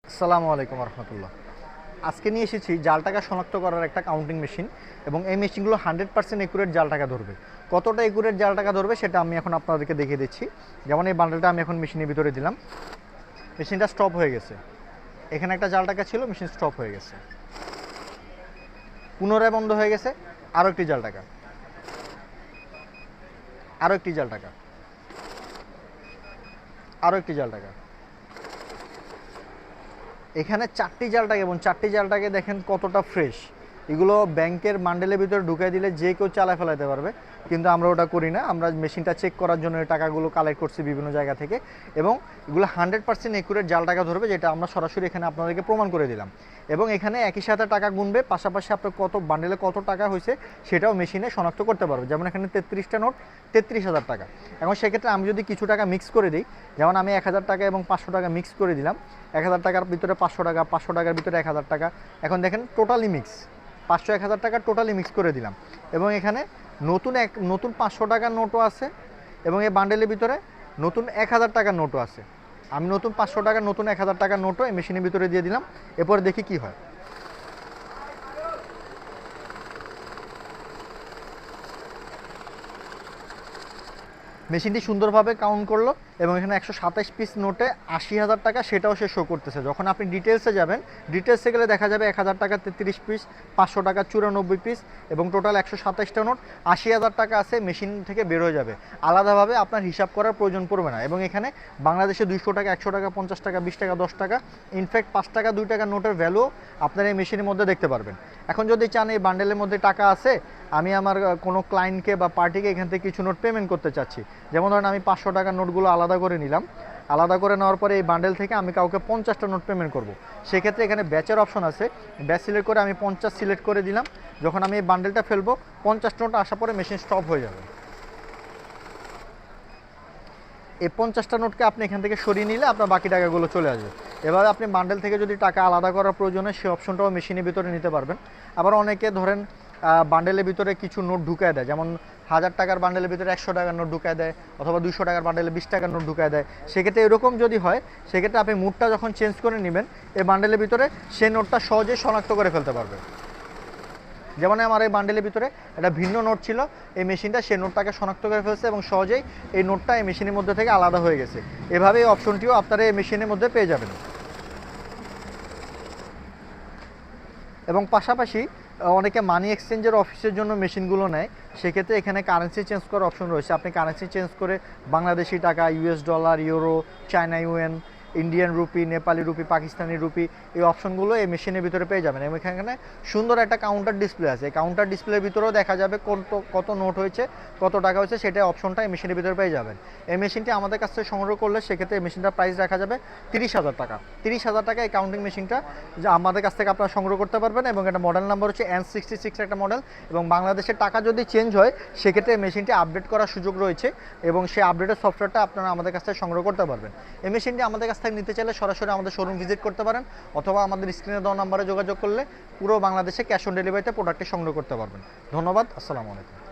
আসসালামু আলাইকুম রহমতুল্লাহ। আজকে নিয়ে এসেছি জাল টাকা শনাক্ত করার একটা কাউন্টিং মেশিন, এবং এই মেশিনগুলো 100% একুরেট জাল টাকা ধরবে। কতটা একুরেট জাল টাকা ধরবে সেটা আমি এখন আপনাদেরকে দেখিয়ে দিচ্ছি। যেমন এই বান্ডেলটা আমি এখন মেশিনের ভিতরে দিলাম, মেশিনটা স্টপ হয়ে গেছে। এখানে একটা জাল টাকা ছিল, মেশিন স্টপ হয়ে গেছে, পুনরায় বন্ধ হয়ে গেছে। আরও একটি জাল টাকা, আরও একটি জাল টাকা, আরও একটি জাল টাকা। এখানে চারটি জালটাকে, এবং চারটি জালটাকে দেখেন কতটা ফ্রেশ। এগুলো ব্যাংকের মান্ডেলের ভিতরে ঢুকাই দিলে যে কেউ চালায় ফেলাতে পারবে, কিন্তু আমরা ওটা করি না। আমরা মেশিনটা চেক করার জন্য এই টাকাগুলো কালেক্ট করছি বিভিন্ন জায়গা থেকে, এবং এগুলো 100% একুরেট জাল টাকা ধরবে, যেটা আমরা সরাসরি এখানে আপনাদেরকে প্রমাণ করে দিলাম। এবং এখানে একই সাথে টাকা গুনবে, পাশাপাশি আপনার কত বান্ডেলে কত টাকা হয়েছে সেটাও মেশিনে শনাক্ত করতে পারবে। যেমন এখানে 33টা নোট, 33,000 টাকা। এখন সেক্ষেত্রে আমি যদি কিছু টাকা মিক্স করে দিই, যেমন আমি 1,000 টাকা এবং 500 টাকা মিক্স করে দিলাম, 1,000 টাকার ভিতরে 500 টাকা, 500 টাকার ভিতরে 1,000 টাকা। এখন দেখেন টোটালি মিক্স, 500 1,000 টাকা টোটালি মিক্স করে দিলাম। এবং এখানে নতুন 500 টাকার নোটও আছে, এবং এই বান্ডেলের ভিতরে নতুন 1,000 টাকার নোটও আছে। আমি নতুন 500 টাকার, নতুন 1,000 টাকার নোটও এই মেশিনের ভিতরে দিয়ে দিলাম। এরপরে দেখি কি হয়। মেশিনটি সুন্দরভাবে কাউন্ট করলো, এবং এখানে 127 পিস নোটে 80,000 টাকা, সেটাও সে শো করতেছে। যখন আপনি ডিটেলসে যাবেন, ডিটেলসে গেলে দেখা যাবে 1,000 টাকা 33 পিস, 500 টাকা 94 পিস, এবং টোটাল 127টা নোট, 80,000 টাকা আছে, মেশিন থেকে বের হয়ে যাবে। আলাদাভাবে আপনার হিসাব করার প্রয়োজন পড়বে না। এবং এখানে বাংলাদেশে 200 টাকা, 100 টাকা, 50 টাকা, 20 টাকা, 10 টাকা, ইনফ্যাক্ট 5 টাকা 2 টাকা নোটের ভ্যালু আপনার এই মেশিনের মধ্যে দেখতে পারবেন। এখন যদি চান এই বান্ডেলের মধ্যে টাকা আছে, আমি আমার কোনো ক্লায়েন্টকে বা পার্টিকে এখান থেকে কিছু নোট পেমেন্ট করতে চাচ্ছি, যেমন ধরেন আমি 500 টাকার নোটগুলো আলাদা করে নিলাম। আলাদা করে নেওয়ার পরে এই বান্ডেল থেকে আমি কাউকে 50টা নোট পেমেন্ট করব। সেক্ষেত্রে এখানে ব্যাচের অপশন আছে, ব্যাচ সিলেক্ট করে আমি 50 সিলেক্ট করে দিলাম। যখন আমি এই বান্ডেলটা ফেলবো, 50 নোট আসার পরে মেশিন স্টপ হয়ে যাবে। এই 50টা নোটকে আপনি এখান থেকে সরিয়ে নিলে আপনার বাকি টাকাগুলো চলে আসবে। এভাবে আপনি বান্ডেল থেকে যদি টাকা আলাদা করার প্রয়োজনে সেই অপশনটাও মেশিনের ভিতরে নিতে পারবেন। আবার অনেকে ধরেন বান্ডেলের ভিতরে কিছু নোট ঢুকায় দেয়, যেমন 1,000 টাকার বান্ডেলের ভিতরে 100 টাকার নোট ঢুকায় দেয়, অথবা 200 টাকার বান্ডেলে 20 টাকার নোট ঢুকায় দেয়। সেক্ষেত্রে এরকম যদি হয়, সেক্ষেত্রে আপনি মুডটা যখন চেঞ্জ করে নেবেন, এই বান্ডেলের ভিতরে সেই নোটটা সহজেই শনাক্ত করে ফেলতে পারবে। যেমন আমার এই বান্ডেলের ভিতরে একটা ভিন্ন নোট ছিল, এই মেশিনটা সেই নোটটাকে শনাক্ত করে ফেলছে, এবং সহজেই এই নোটটা এই মেশিনের মধ্যে থেকে আলাদা হয়ে গেছে। এভাবে এই অপশনটিও আপনারা এই মেশিনের মধ্যে পেয়ে যাবেন। এবং পাশাপাশি অনেকে মানি এক্সচেঞ্জের অফিসের জন্য মেশিনগুলো নেয়, সেক্ষেত্রে এখানে কারেন্সি চেঞ্জ করার অপশন রয়েছে। আপনি কারেন্সি চেঞ্জ করে বাংলাদেশি টাকা, US dollar, euro, China UN, Indian rupee, Nepali rupee, Pakistani rupee, এই অপশনগুলো এই মেশিনের ভিতরে পেয়ে যাবেন। এবং এখানে সুন্দর একটা কাউন্টার ডিসপ্লে আছে, এই কাউন্টার ডিসপ্লের ভিতরেও দেখা যাবে কত নোট হয়েছে, কত টাকা হয়েছে, সেটা অপশনটা এই মেশিনের ভিতরে পেয়ে যাবেন। এই মেশিনটি আমাদের কাছ থেকে সংগ্রহ করলে সেক্ষেত্রে এই মেশিনটার প্রাইস রাখা যাবে 30,000 টাকা। 30,000 টাকা এই কাউন্টিং মেশিনটা যা আমাদের কাছ থেকে আপনারা সংগ্রহ করতে পারবেন। এবং এটা মডেল নাম্বার হচ্ছে N66 একটা মডেল। এবং বাংলাদেশের টাকা যদি চেঞ্জ হয়, সেক্ষেত্রে এই মেশিনটি আপডেট করার সুযোগ রয়েছে, এবং সেই আপডেটের সফটওয়্যারটা আপনারা আমাদের কাছ থেকে সংগ্রহ করতে পারবেন। এই মেশিনটি আমাদের কাছ থেকে নিতে চাইলে সরাসরি আমাদের শোরুম ভিজিট করতে পারেন, অথবা আমাদের স্ক্রিনে দেওয়া নাম্বারে যোগাযোগ করলে পুরো বাংলাদেশে ক্যাশ অন ডেলিভারিতে প্রোডাক্টটি সংগ্রহ করতে পারবেন। ধন্যবাদ। আসসালামু আলাইকুম।